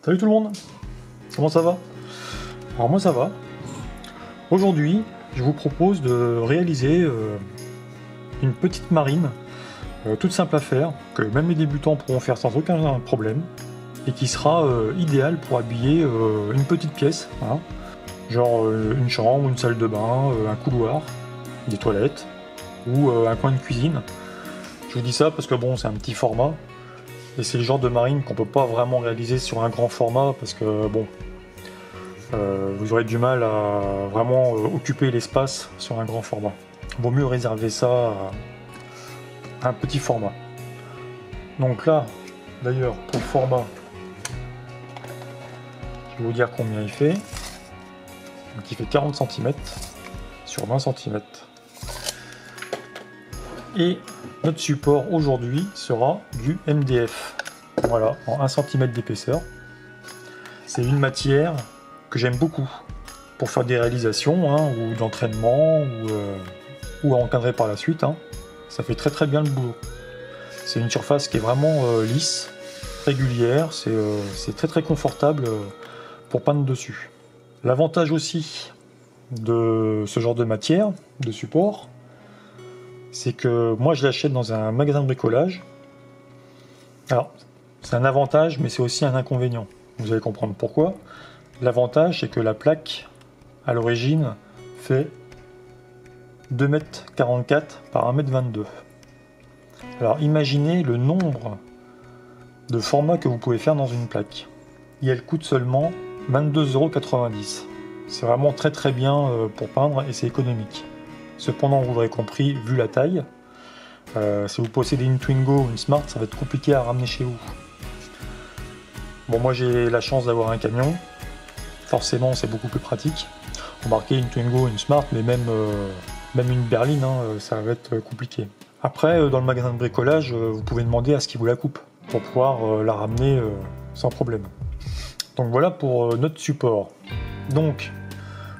Salut tout le monde, comment ça va? Alors moi ça va. Aujourd'hui, je vous propose de réaliser une petite marine, toute simple à faire, que même les débutants pourront faire sans aucun problème, et qui sera idéale pour habiller une petite pièce, hein, genre une chambre, une salle de bain, un couloir, des toilettes, ou un coin de cuisine. Je vous dis ça parce que bon, c'est un petit format, et c'est le genre de marine qu'on peut pas vraiment réaliser sur un grand format parce que bon, vous aurez du mal à vraiment occuper l'espace sur un grand format. Vaut mieux réserver ça à un petit format. Donc là, d'ailleurs, pour le format, je vais vous dire combien il fait. Donc il fait 40 cm sur 20 cm. Et notre support aujourd'hui sera du MDF. Voilà, en 1 cm d'épaisseur. C'est une matière que j'aime beaucoup pour faire des réalisations, hein, ou d'entraînement, ou à encadrer par la suite. Hein. Ça fait très bien le boulot. C'est une surface qui est vraiment lisse, régulière, c'est très confortable pour peindre dessus. L'avantage aussi de ce genre de matière, de support, c'est que moi je l'achète dans un magasin de bricolage. Alors, c'est un avantage, mais c'est aussi un inconvénient. Vous allez comprendre pourquoi. L'avantage, c'est que la plaque, à l'origine, fait 2,44 m par 1,22 m. Alors imaginez le nombre de formats que vous pouvez faire dans une plaque. Et elle coûte seulement 22,90 €. C'est vraiment très bien pour peindre et c'est économique. Cependant, vous l'aurez compris, vu la taille, si vous possédez une Twingo ou une Smart, ça va être compliqué à ramener chez vous. Bon, moi j'ai la chance d'avoir un camion, forcément c'est beaucoup plus pratique. Remarquez, une Twingo, une Smart, mais même une berline, hein, ça va être compliqué. Après, dans le magasin de bricolage, vous pouvez demander à ce qu'ils vous la coupent pour pouvoir la ramener sans problème. Donc voilà pour notre support. Donc,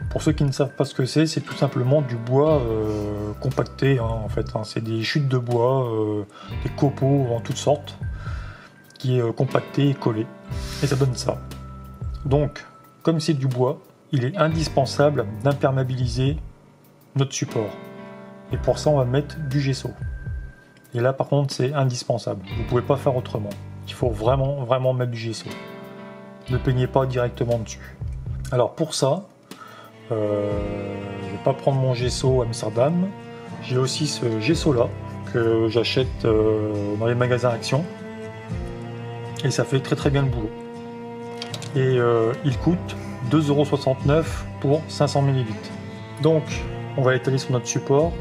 pour ceux qui ne savent pas ce que c'est tout simplement du bois compacté, hein, en fait. Hein. C'est des chutes de bois, des copeaux en toutes sortes, qui est compacté et collé. Et ça donne ça. Donc, comme c'est du bois, il est indispensable d'imperméabiliser notre support. Et pour ça, on va mettre du gesso. Et là, par contre, c'est indispensable. Vous ne pouvez pas faire autrement. Il faut vraiment mettre du gesso. Ne peignez pas directement dessus. Alors pour ça, je vais pas prendre mon gesso Amsterdam. J'ai aussi ce gesso-là que j'achète dans les magasins Action. Et ça fait très bien le boulot. Et il coûte 2,69 € pour 500 ml. Donc, on va l'étaler sur notre support.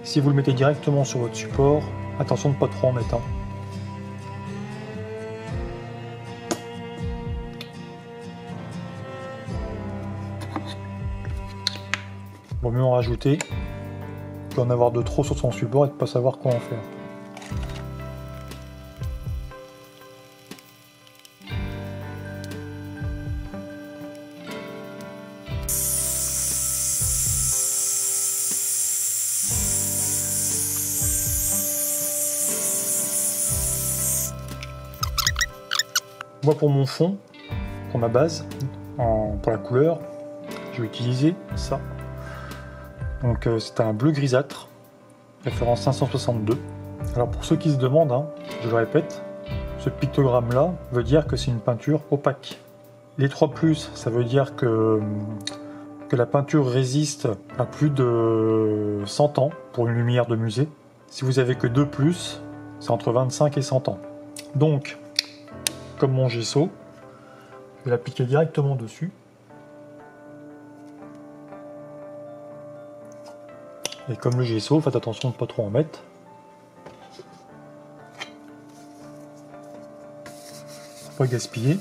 Si vous le mettez directement sur votre support, attention de ne pas trop en mettre. Hein. Vaut mieux en rajouter qu'en avoir de trop sur son support et de ne pas savoir quoi en faire. Moi, pour mon fond, pour ma base, pour la couleur, je vais utiliser ça. Donc c'est un bleu grisâtre, référence 562. Alors pour ceux qui se demandent, hein, je le répète, ce pictogramme là veut dire que c'est une peinture opaque. Les 3+, ça veut dire que la peinture résiste à plus de 100 ans pour une lumière de musée. Si vous avez que 2+, c'est entre 25 et 100 ans. Donc, comme mon gesso, je vais l'appliquer directement dessus. Et comme le gesso, faites attention de ne pas trop en mettre. Faut pas gaspiller.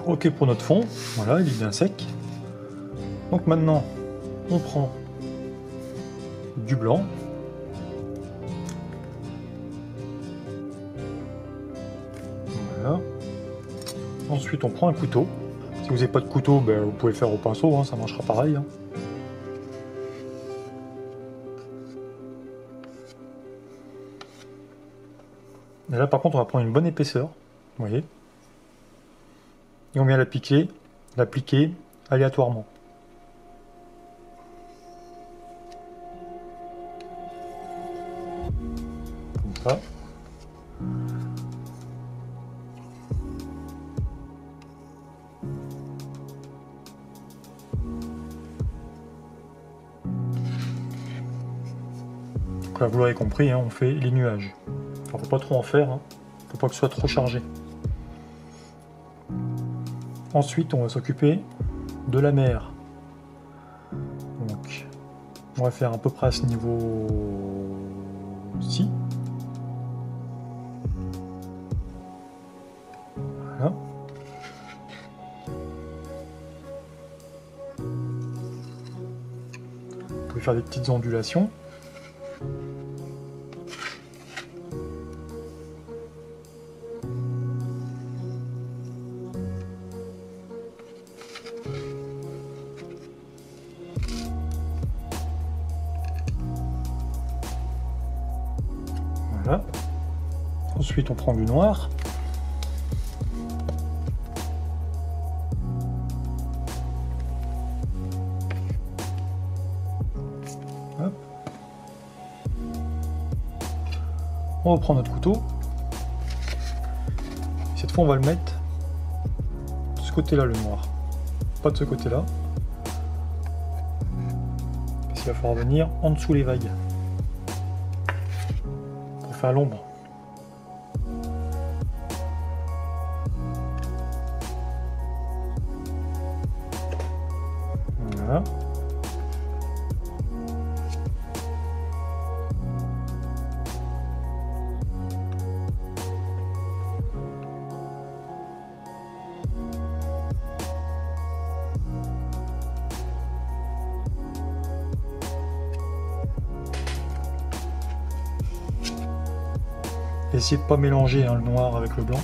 ok pour notre fond, voilà, il est bien sec. Donc maintenant, on prend du blanc. Voilà. Ensuite, on prend un couteau. Si vous n'avez pas de couteau, ben, vous pouvez faire au pinceau, hein, ça marchera pareil. Hein. Et là, par contre, on va prendre une bonne épaisseur, vous voyez. Et on vient l'appliquer aléatoirement. Comme ça. Donc là, vous l'aurez compris, hein, on fait les nuages. Alors, faut pas trop en faire, hein. Faut pas que ce soit trop chargé. Ensuite, on va s'occuper de la mer. Donc, on va faire à peu près à ce niveau-ci. Voilà. Vous pouvez faire des petites ondulations. Voilà. Ensuite, on prend du noir. Hop. On reprend notre couteau. Cette fois, on va le mettre de ce côté-là, le noir. Pas de ce côté-là. Parce qu'il va falloir venir en dessous les vagues. Pour faire l'ombre. Voilà. Essayez de pas mélanger hein, le noir avec le blanc.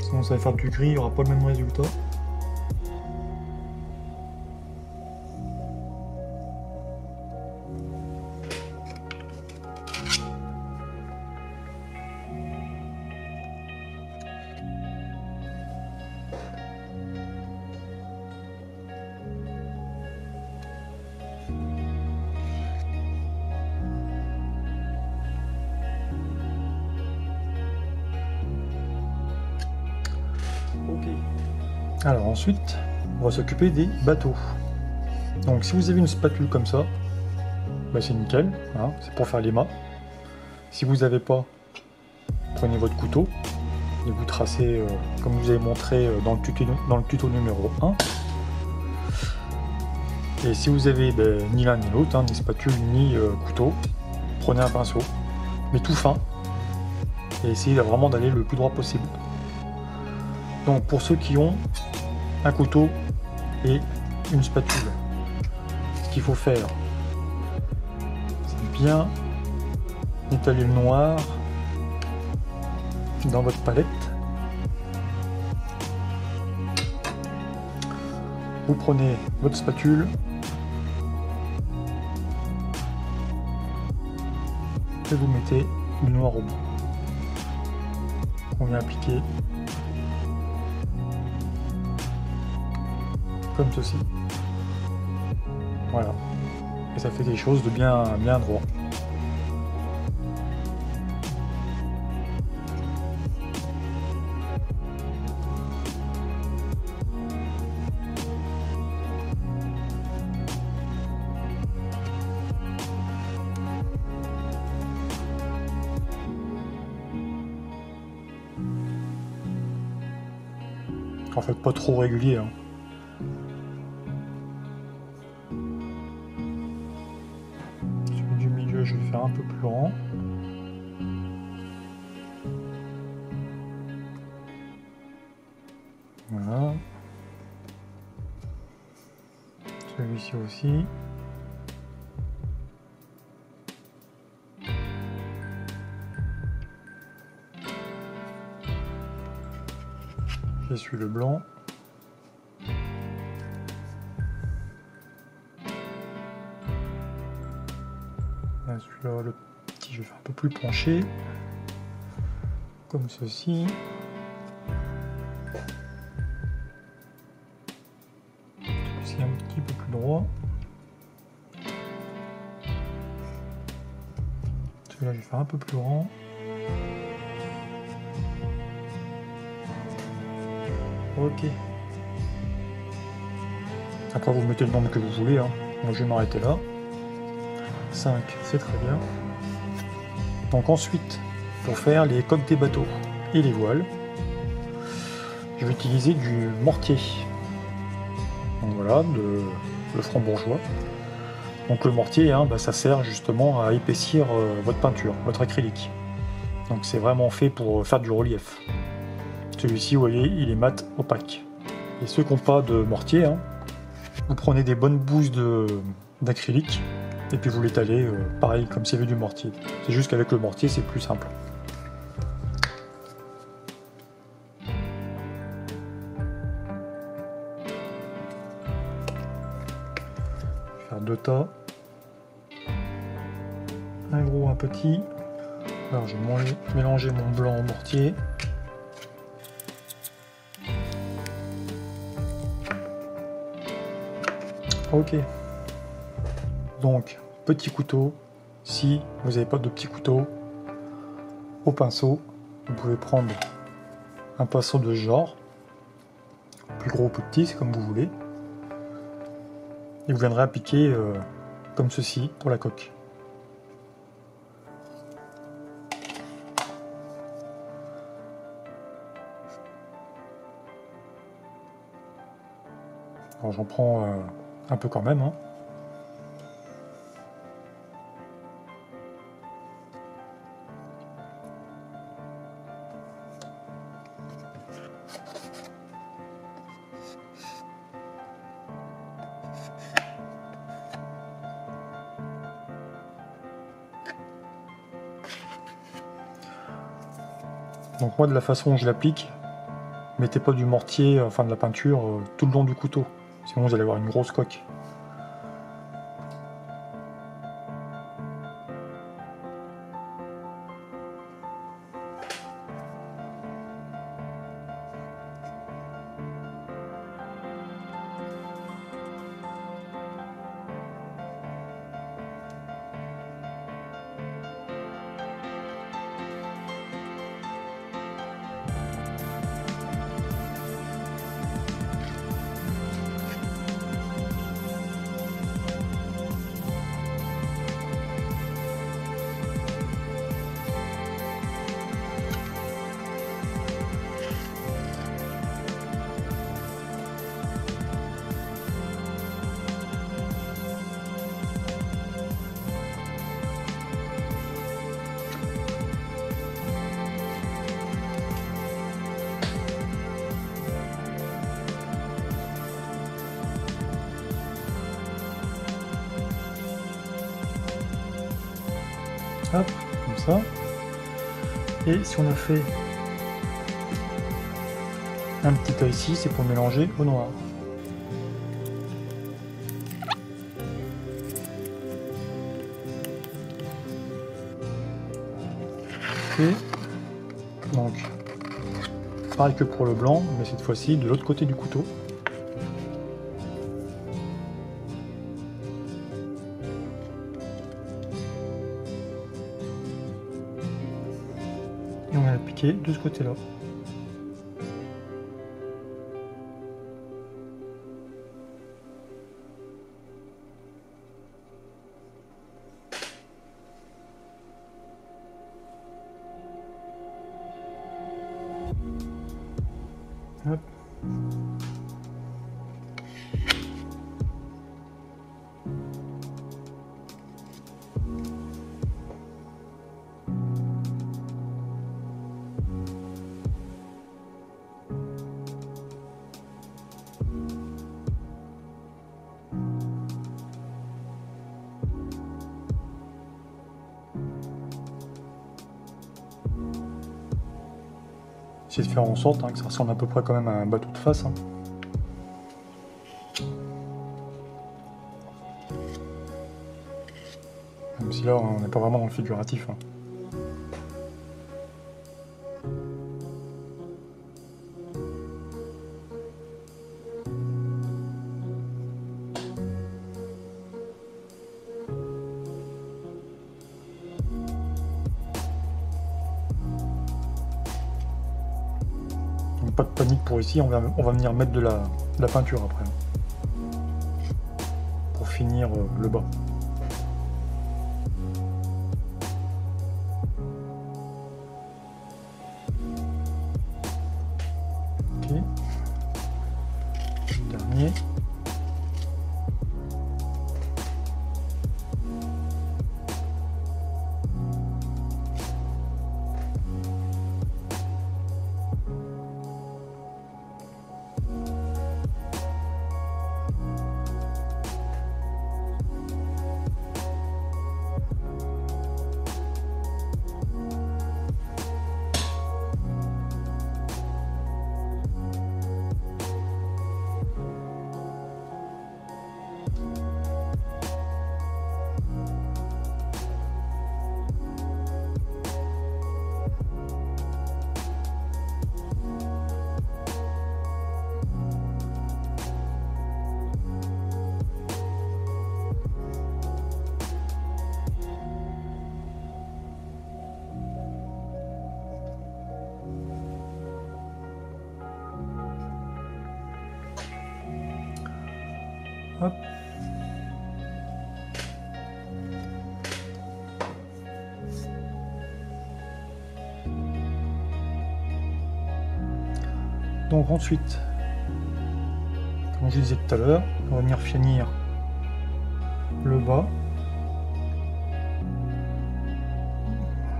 Sinon ça va faire du gris, il n'y aura pas le même résultat. Alors ensuite, on va s'occuper des bateaux. Donc si vous avez une spatule comme ça, bah c'est nickel, hein, c'est pour faire les mâts. Si vous n'avez pas, prenez votre couteau et vous tracez comme je vous avez montré dans le tuto numéro 1. Et si vous avez ni l'un ni l'autre, hein, ni spatule ni couteau, prenez un pinceau, mais tout fin, et essayez vraiment d'aller le plus droit possible. Donc pour ceux qui ont un couteau et une spatule, ce qu'il faut faire, c'est bien étaler le noir dans votre palette. Vous prenez votre spatule et vous mettez du noir au bout. On vient appliquer comme ceci. Voilà. Et ça fait quelque chose de bien droit. En fait, pas trop régulier. Hein. Celui du milieu, je vais faire un peu plus grand. Voilà. Celui-ci aussi. J'essuie le blanc. Celui-là, le petit, je vais faire un peu plus penché. Comme ceci. Celui-ci un petit peu plus droit. Celui-là, je vais faire un peu plus rond. Ok. Après, vous mettez le nombre que vous voulez. Hein. Moi, je vais m'arrêter là. 5, c'est très bien. Donc ensuite, pour faire les coques des bateaux et les voiles, je vais utiliser du mortier. Donc voilà, le franc-bourgeois. Donc le mortier, hein, ça sert justement à épaissir votre peinture, votre acrylique. Donc c'est vraiment fait pour faire du relief. Celui-ci, vous voyez, il est mat opaque. Et ceux qui n'ont pas de mortier, hein, vous prenez des bonnes bouses d'acrylique et puis vous l'étalez pareil comme s'il y avait du mortier. C'est juste qu'avec le mortier, c'est plus simple. Je vais faire 2 tas. Un gros, un petit. Alors je vais mélanger mon blanc au mortier. Ok. Donc, petit couteau. Si vous n'avez pas de petit couteau, au pinceau, vous pouvez prendre un pinceau de ce genre, plus gros ou plus petit, c'est comme vous voulez. Et vous viendrez appliquer comme ceci pour la coque. Alors j'en prends un peu quand même. Hein. Donc moi de la façon dont je l'applique, mettez pas du mortier, enfin de la peinture, tout le long du couteau. Sinon vous allez avoir une grosse coque. Hop, comme ça. Et si on a fait un petit tas ici, c'est pour mélanger au noir. Ok. Donc, pareil que pour le blanc, mais cette fois-ci de l'autre côté du couteau. Et on va l'appliquer de ce côté-là. Hop. Essayer de faire en sorte que ça ressemble à peu près quand même à un bateau de face. Hein. Même si là on n'est pas vraiment dans le figuratif. Hein. Donc pas de panique pour ici, on va venir mettre de la peinture après. Pour finir le bas. Ok. Dernier. Hop. Donc ensuite, comme je disais tout à l'heure, on va venir finir le bas.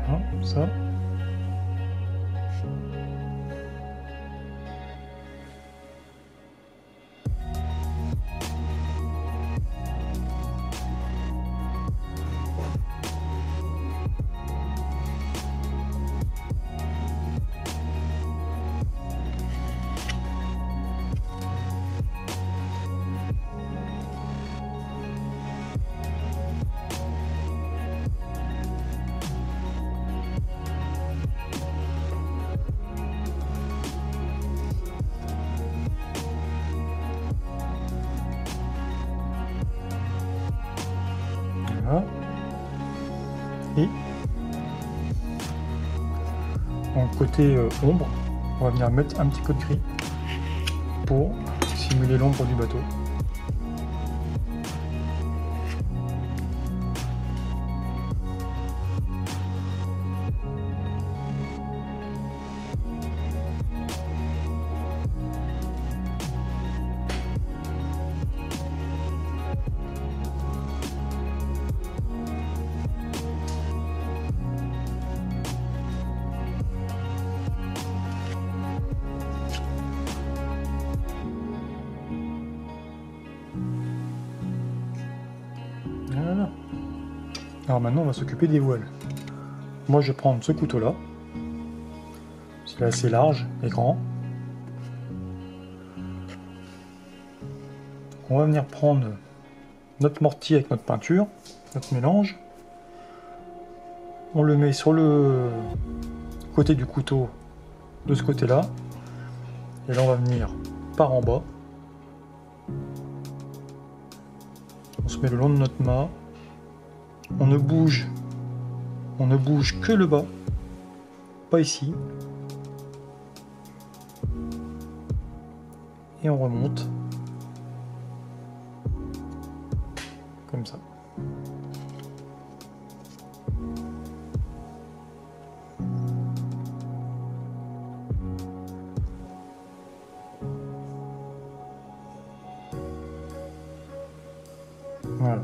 Voilà, comme ça. Voilà. Et en côté ombre, on va venir mettre un petit peu de gris pour simuler l'ombre du bateau. Voilà. Alors maintenant on va s'occuper des voiles. Moi je vais prendre ce couteau là. C'est assez large et grand. On va venir prendre notre mortier avec notre peinture, notre mélange. On le met sur le côté du couteau de ce côté là. Et là on va venir par en bas. On se met le long de notre mât. On ne bouge que le bas, pas ici. Et on remonte comme ça. Voilà.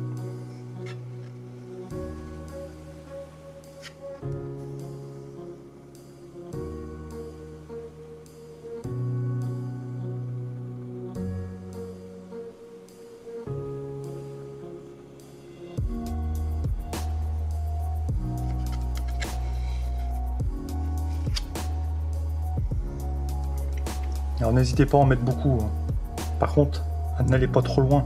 Alors n'hésitez pas à en mettre beaucoup. Hein. Par contre, n'allez pas trop loin,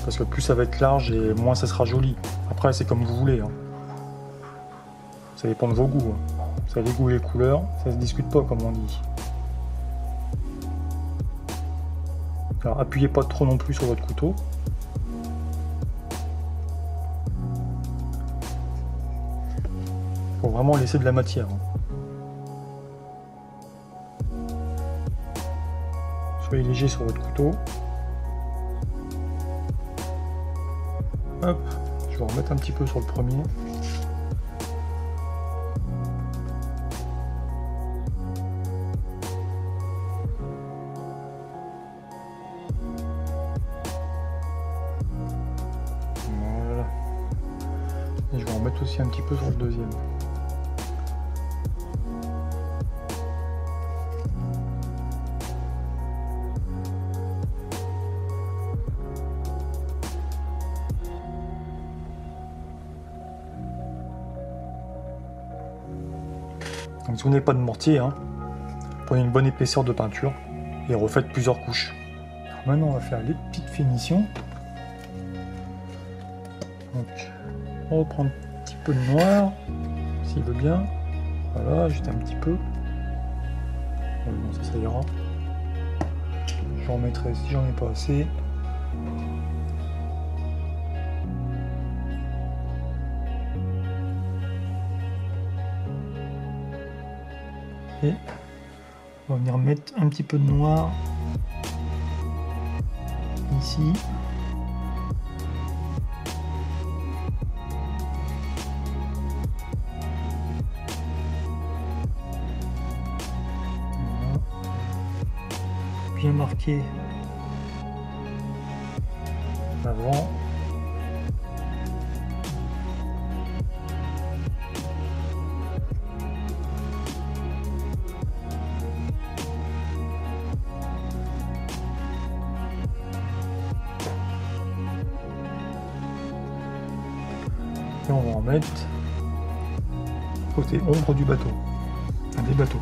parce que plus ça va être large et moins ça sera joli. Après, c'est comme vous voulez. Hein. Ça dépend de vos goûts. Hein. Ça, les goûts et les couleurs, ça se discute pas, comme on dit. Alors, appuyez pas trop non plus sur votre couteau. Faut vraiment laisser de la matière. Hein. Soyez léger sur votre couteau. Hop, je vais en remettre un petit peu sur le premier. Voilà. Et je vais en remettre aussi un petit peu sur le deuxième. Donc si vous n'avez pas de mortier, hein, prenez une bonne épaisseur de peinture et refaites plusieurs couches. Alors maintenant on va faire les petites finitions. Donc on reprend un petit peu de noir, s'il veut bien. Voilà, juste un petit peu. Bon, ça ira. J'en remettrai si j'en ai pas assez. Et on va venir mettre un petit peu de noir ici. Voilà. Bien marqué avant. Et on va en mettre côté ombre du bateau, des bateaux.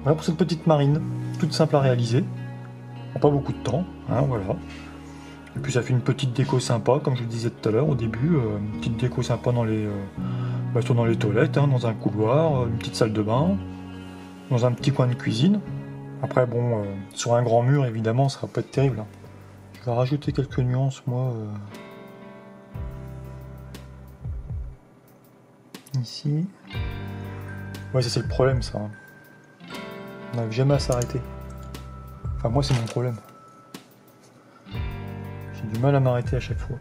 Voilà pour cette petite marine, toute simple à réaliser, pas beaucoup de temps, hein, voilà. Et puis ça fait une petite déco sympa, comme je vous disais tout à l'heure au début, une petite déco sympa dans les, dans les toilettes, hein, dans un couloir, une petite salle de bain, dans un petit coin de cuisine. Après bon, sur un grand mur évidemment ça va pas être terrible. Hein. Je vais rajouter quelques nuances moi. Ici. Ouais ça c'est le problème ça. Hein. On n'arrive jamais à s'arrêter. Enfin moi c'est mon problème. J'ai du mal à m'arrêter à chaque fois.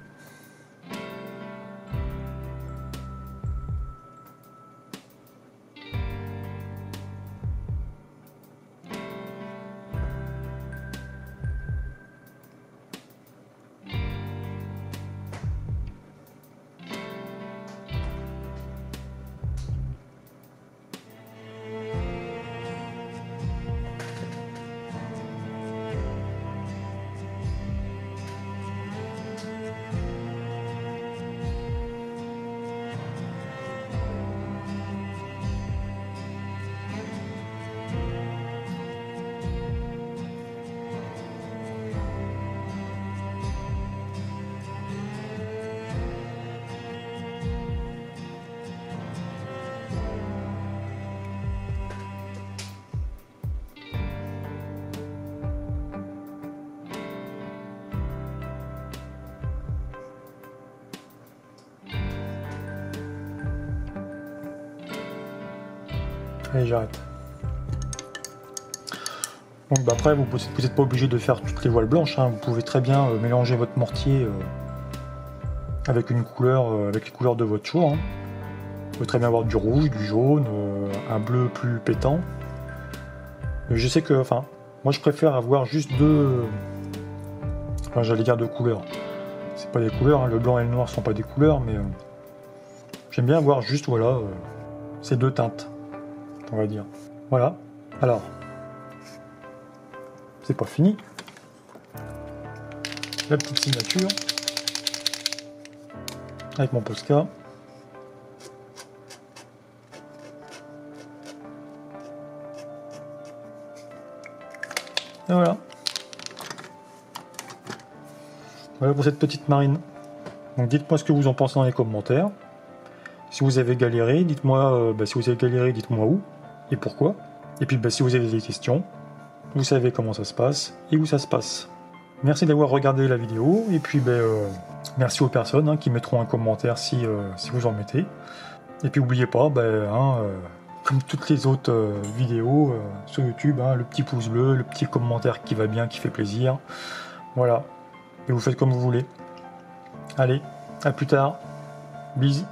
Allez, j'arrête. Donc bah, après, vous n'êtes pas obligé de faire toutes les voiles blanches. Hein. Vous pouvez très bien mélanger votre mortier avec une couleur, avec les couleurs de votre choix. Hein. Vous pouvez très bien avoir du rouge, du jaune, un bleu plus pétant. Je sais que, enfin, moi je préfère avoir juste deux... Enfin, j'allais dire deux couleurs. C'est pas des couleurs, hein. Le blanc et le noir sont pas des couleurs, mais j'aime bien avoir juste, voilà, ces deux teintes, on va dire. Voilà. Alors, c'est pas fini. La petite signature avec mon Posca. Et voilà. Voilà pour cette petite marine. Donc dites-moi ce que vous en pensez dans les commentaires. Si vous avez galéré, dites-moi si vous avez galéré, dites-moi où et pourquoi. Et puis si vous avez des questions, vous savez comment ça se passe et où ça se passe. Merci d'avoir regardé la vidéo et puis merci aux personnes qui mettront un commentaire si vous en mettez. Et puis n'oubliez pas, comme toutes les autres vidéos sur YouTube, le petit pouce bleu, le petit commentaire qui va bien, qui fait plaisir. Voilà. Et vous faites comme vous voulez. Allez, à plus tard. Bisous.